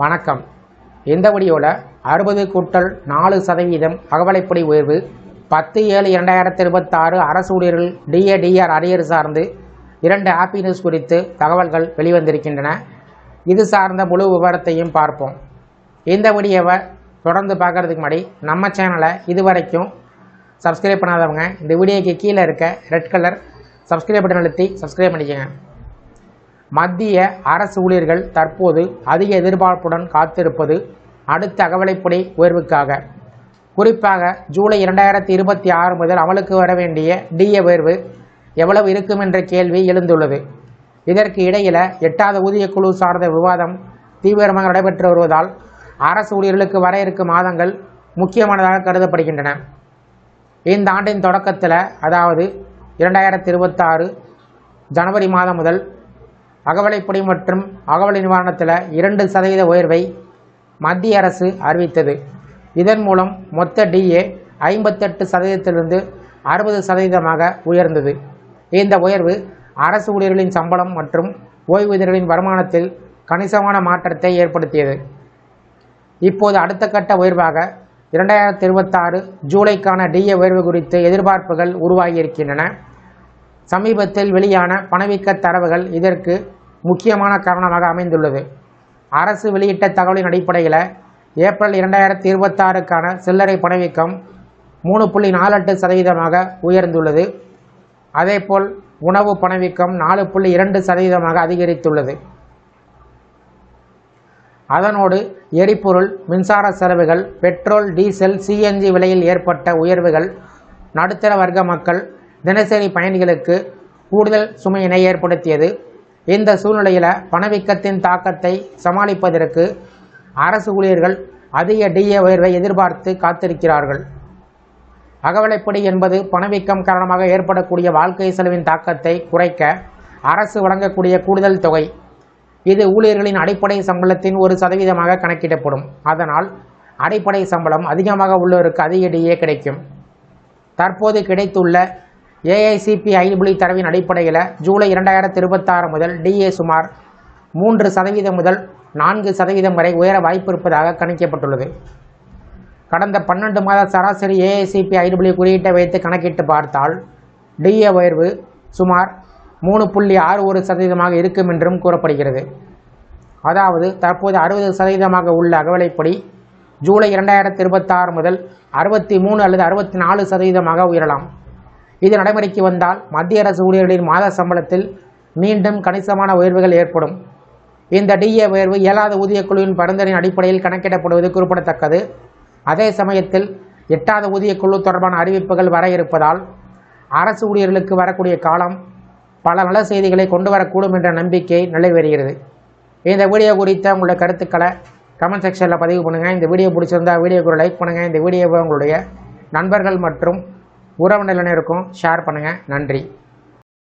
வணக்கம். இந்த வீடியோவில் 60+4% அகவலைப்படி உயர்வு 10/7/2026 அரசு ஊழியர்கள் டிஏடிஆர் அரியர் சார்ந்து 2 ஹாப்பி நியூஸ் குறித்து தகவல்கள் வெளிவந்திருக்கின்றன. இது சார்ந்த முழு விவரத்தையும் பார்ப்போம். இந்த வீடியோவை தொடர்ந்து பார்க்குறதுக்கு முன்னாடி நம்ம சேனலை இதுவரைக்கும் சப்ஸ்கிரைப் பண்ணாதவங்க இந்த வீடியோக்கு கீழே இருக்க ரெட் கலர் சப்ஸ்கிரைப் பட்டன் அழுத்தி சப்ஸ்கிரைப் பண்ணிக்கோங்க. மத்திய அரசு ஊழியர்கள் தற்போது அதிக எதிர்பார்ப்புடன் காத்திருப்பது அடுத்த அகவலைப்படி உயர்வுக்காக. குறிப்பாக ஜூலை 2026 முதல் அமலுக்கு வர வேண்டிய டிஏ உயர்வு எவ்வளவு இருக்கும் என்ற கேள்வி எழுந்துள்ளது. இதற்கு இடையில் 8வது ஊதியக்குழு சார்ந்த விவாதம் தீவிரமாக நடைபெற்று வருவதால் அரசு ஊழியர்களுக்கு வர இருக்கும் மாதங்கள் முக்கியமானதாக கருதப்படுகின்றன. இந்த ஆண்டின் தொடக்கத்தில், அதாவது 2026 ஜனவரி மாதம் முதல் அகவலைப்படி மற்றும் அகவலை நிவாரணத்தில் 2% உயர்வை மத்திய அரசு அறிவித்தது. இதன் மூலம் மொத்த டிஏ 58%லிருந்து 60% உயர்ந்தது. இந்த உயர்வு அரசு ஊழியர்களின் சம்பளம் மற்றும் ஓய்வூதியர்களின் வருமானத்தில் கணிசமான மாற்றத்தை ஏற்படுத்தியது. இப்போது அடுத்த கட்ட உயர்வாக 2026 ஜூலைக்கான டிஏ உயர்வு குறித்து எதிர்பார்ப்புகள் உருவாகியிருக்கின்றன. சமீபத்தில் வெளியான பணவீக்க தரவுகள் இதற்கு முக்கியமான காரணமாக அமைந்துள்ளது. அரசு வெளியிட்ட தகவலின் அடிப்படையில் ஏப்ரல் 2026க்கான சில்லறை பணவீக்கம் 3.48% உயர்ந்துள்ளது. அதேபோல் உணவு பணவீக்கம் 4.2% அதிகரித்துள்ளது. அதனோடு எரிபொருள், மின்சார செலவுகள், பெட்ரோல், டீசல், சிஎன்ஜி விலையில் ஏற்பட்ட உயர்வுகள் நடுத்தர வர்க்க மக்கள், தினசரி பயணிகளுக்கு கூடுதல் சுமையினை ஏற்படுத்தியது. இந்த சூழ்நிலையில் பணவீக்கத்தின் தாக்கத்தை சமாளிப்பதற்கு அரசு ஊழியர்கள் அதிக டிஏ உயர்வை எதிர்பார்த்து காத்திருக்கிறார்கள். அகவலைப்படி என்பது பணவீக்கம் காரணமாக ஏற்படக்கூடிய வாழ்க்கை செலவின் தாக்கத்தை குறைக்க அரசு வழங்கக்கூடிய கூடுதல் தொகை. இது ஊழியர்களின் அடிப்படை சம்பளத்தின் 1% கணக்கிடப்படும். அதனால் அடிப்படை சம்பளம் அதிகமாக உள்ளவருக்கு அதிக டிஏ கிடைக்கும். தற்போது கிடைத்துள்ள AICPE தரவின் அடிப்படையில் ஜூலை 2026 முதல் டிஏ சுமார் 3% முதல் 4% வரை உயர வாய்ப்பு இருப்பதாக கணிக்கப்பட்டுள்ளது. கடந்த 12 மாத சராசரி AICPE குறியீட்டை வைத்து கணக்கிட்டு பார்த்தால் டிஏ உயர்வு சுமார் 3.61% இருக்கும் என்றும் கூறப்படுகிறது. அதாவது தற்போது 60% உள்ள அகவலைப்படி ஜூலை 2026 முதல் 63 அல்லது 64% உயரலாம். இது நடைமுறைக்கு வந்தால் மத்திய அரசு ஊழியர்களின் மாத சம்பளத்தில் மீண்டும் கணிசமான உயர்வுகள் ஏற்படும். இந்த டிஏ உயர்வு 7வது ஊதியக்குழுவின் பரிந்துரையின் அடிப்படையில் கணக்கிடப்படுவது குறிப்பிடத்தக்கது. அதே சமயத்தில் 8வது ஊதியக்குழு தொடர்பான அறிவிப்புகள் வர இருப்பதால் அரசு ஊழியர்களுக்கு வரக்கூடிய காலம் பல நல்ல செய்திகளை கொண்டு வரக்கூடும் என்ற நம்பிக்கை நிலைவருகிறது. இந்த வீடியோ குறித்த உங்களுடைய கருத்துக்களை கமெண்ட் செக்ஷனில் பதிவு பண்ணுங்கள். இந்த வீடியோ பிடிச்சிருந்தால் வீடியோக்கு ஒரு லைக் பண்ணுங்கள். இந்த வீடியோவை உங்களுடைய நண்பர்கள் மற்றும் உறவினர்களுக்கும் ஷேர் பண்ணுங்கள். நன்றி.